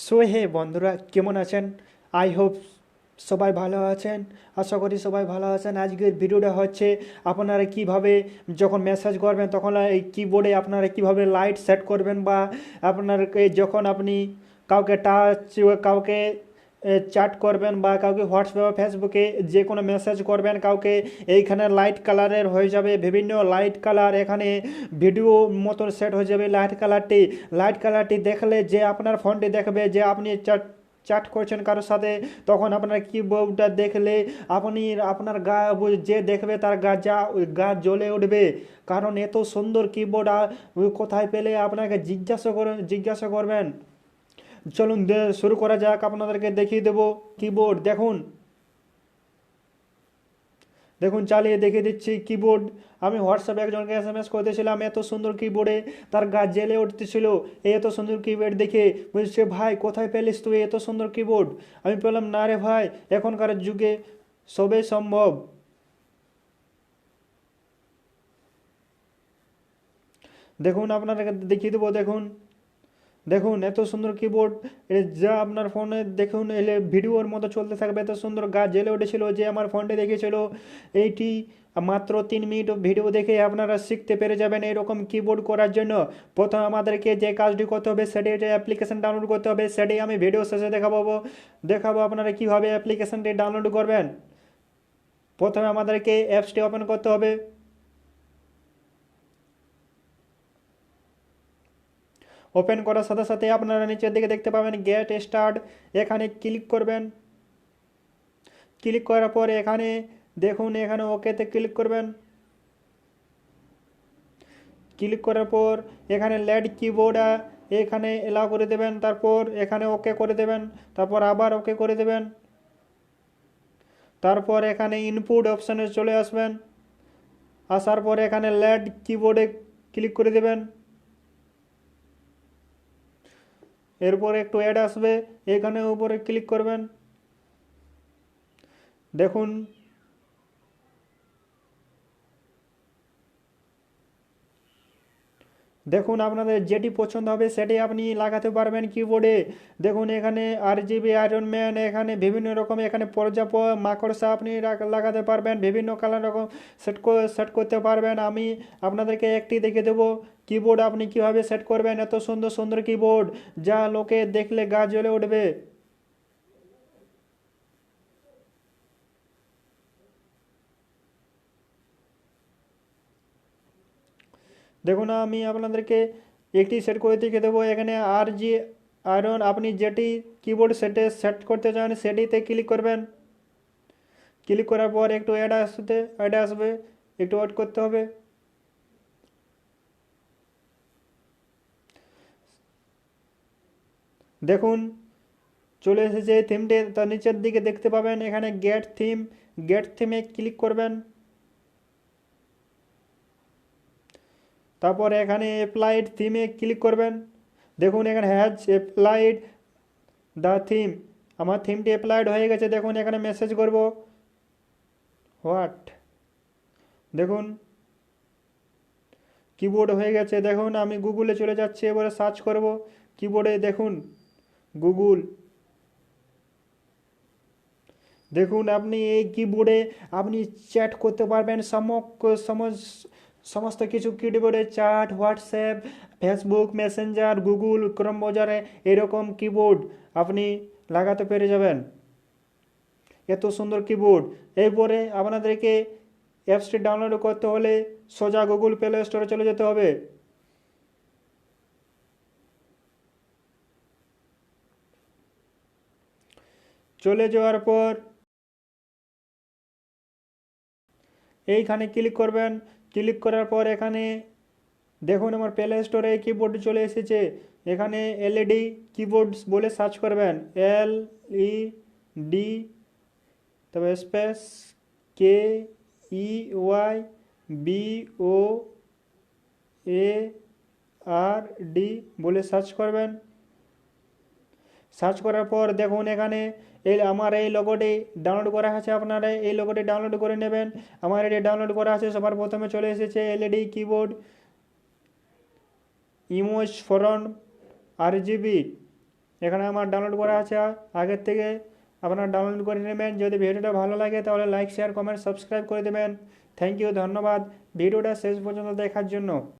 So hey বন্ধুরা, কেমন আছেন? আই হোপ সবাই ভালো আছেন। আশা করি সবাই ভালো আছেন। আজকের ভিডিওটা হচ্ছে আপনারা কিভাবে যখন মেসেজ করবেন তখন এই কিবোর্ডে আপনারা কিভাবে লাইট সেট করবেন, বা আপনারকে যখন আপনি কাউকে কাউকে চ্যাট করবেন বা কাউকে হোয়াটসঅ্যাপ ফেসবুকে যে কোনো মেসেজ করবেন কাউকে, এইখানে লাইট কালারের হয়ে যাবে বিভিন্ন লাইট কালার। এখানে ভিডিও মতন সেট হয়ে যাবে লাইট কালারটি দেখলে যে আপনার ফোনটি দেখবে যে আপনি চ্যাট করছেন কারোর সাথে, তখন আপনার কিবোর্ডটা দেখলে আপনি আপনার যে দেখবে তার গা জ্বলে উঠবে। কারণ এত সুন্দর কিবোর্ড কোথায় পেলে আপনাকে জিজ্ঞাসা করবেন। চলুন শুরু করা যাক, আপনাদেরকে দেখিয়ে দেবো কিবোর্ড। দেখুন দেখুন চালিয়ে দেখিয়ে দিচ্ছি কিবোর্ড। আমি হোয়াটসঅ্যাপে একজনকে এসএমএস করতেছিলাম, এত সুন্দর কিবোর্ডে তার গা জেলে উঠতেছিল এত সুন্দর কিবোর্ড দেখে। বলছে, ভাই কোথায় পেলিস তুই এত সুন্দর কিবোর্ড? আমি বললাম, না রে ভাই, এখনকার যুগে সবই সম্ভব। দেখুন আপনাদেরকে দেখিয়ে দেবো। দেখুন দেখুন এত সুন্দর কিবোর্ড, যা আপনার ফোনে দেখুন এলে ভিডিওর মতো চলতে থাকবে। এত সুন্দর গাছ জ্বেলে উঠেছিল যে আমার ফোনটি দেখেছিল। এইটি মাত্র 3 মিনিট ভিডিও দেখে আপনারা শিখতে পেরে যাবেন এরকম কিবোর্ড করার জন্য। প্রথম আমাদেরকে যে কাজটি করতে হবে সেটি অ্যাপ্লিকেশন ডাউনলোড করতে হবে। সেটি আমি ভিডিও শেষে দেখাবো আপনারা কীভাবে অ্যাপ্লিকেশনটি ডাউনলোড করবেন। প্রথমে আমাদেরকে অ্যাপসটি ওপেন করতে হবে। ওপেন করার সাথে সাথে আপনারা নিচের দিকে দেখতে পাবেন গেট স্টার্ট, এখানে ক্লিক করবেন। ক্লিক করার পর এখানে দেখুন, এখানে ওকেতে ক্লিক করবেন। ক্লিক করার পর এখানে লেড কিবোর্ড এখানে এলাও করে দেবেন, তারপর এখানে ওকে করে দেবেন, তারপর আবার ওকে করে দেবেন। তারপর এখানে ইনপুট অপশানে চলে আসবেন। আসার পর এখানে লেড কিবোর্ডে ক্লিক করে দেবেন। এরপর একটু অ্যাড আসবে, এখানে উপরে ক্লিক করবেন। দেখুন দেখুন আপনাদের যেটি পছন্দ হবে সেটি আপনি লাগাতে পারবেন কিবোর্ডে। দেখুন এখানে RGB আয়রন ম্যান, এখানে বিভিন্ন রকম, এখানে মাকড়সা আপনি লাগাতে পারবেন, বিভিন্ন কালার রকম সেট করতে পারবেন। আমি আপনাদেরকে একটি দেখে দেবো কিবোর্ড আপনি কিভাবে সেট করবেন। এত সুন্দর সুন্দর কিবোর্ড যা লোকে দেখলে গা জ্বলে উঠবে। দেখুন আমি আপনাদেরকে একটি সেট করে দেখে দেবো। এখানে RG আয়রন, আপনি যেটি কিবোর্ড সেট করতে চান সেটিতে ক্লিক করবেন। ক্লিক করার পর একটু অ্যাড আসবে, একটু ওয়েট করতে হবে। দেখুন চলে এসেছে থিমটি, তার নিচের দিকে দেখতে পাবেন এখানে গেট থিমে ক্লিক করবেন। তারপর এখানে অ্যাপ্লাইড থিমে ক্লিক করবেন। দেখুন এখানে হ্যাজ অ্যাপ্লাইড দ্য থিম, আমার থিমটি অ্যাপ্লাইড হয়ে গেছে। দেখুন এখানে মেসেজ করব হোয়াট। দেখুন কিবোর্ড হয়ে গেছে। দেখুন আমি গুগলে চলে যাচ্ছি, এবারে সার্চ করব কিবোর্ডে। দেখুন গুগল। দেখুন আপনি এই কিবোর্ডে আপনি চ্যাট করতে পারবেন সমস্ত কিছু কিবোর্ডে, chat, WhatsApp, Facebook Messenger, Google Chrome ব্রাউজারে এরকম কিবোর্ড আপনি লাগাতে পেরে যাবেন। এত সুন্দর কিবোর্ড। এরপরে আপনাদেরকে অ্যাপসটি ডাউনলোড করতে হলে সোজা গুগল প্লে স্টোরে চলে যেতে হবে। চলে যাওয়ার পর এইখানে ক্লিক করবেন। ক্লিক করার পর এখানে দেখুন আমার প্লে স্টোরে কিবোর্ড চলে এসেছে। এখানে LED কিবোর্ডস বলে সার্চ করবেন, LED, তবে স্পেস KEYBOARD বলে সার্চ করবেন। সার্চ করার পর দেখুন এখানে আমার এই লোগোটি ডাউনলোড করা আছে, আপনারা এই লোগোটি ডাউনলোড করে নেবেন। আমার এটি ডাউনলোড করা আছে। সবার প্রথমে চলে এসেছে LED কিবোর্ড, ইমোজ ফ্রন্ট RGB, এখানে আমার ডাউনলোড করা আছে আগের থেকে, আপনারা ডাউনলোড করে নেবেন। যদি ভিডিওটা ভালো লাগে তাহলে লাইক শেয়ার কমেন্ট সাবস্ক্রাইব করে দেবেন। থ্যাংক ইউ, ধন্যবাদ ভিডিওটা শেষ পর্যন্ত দেখার জন্য।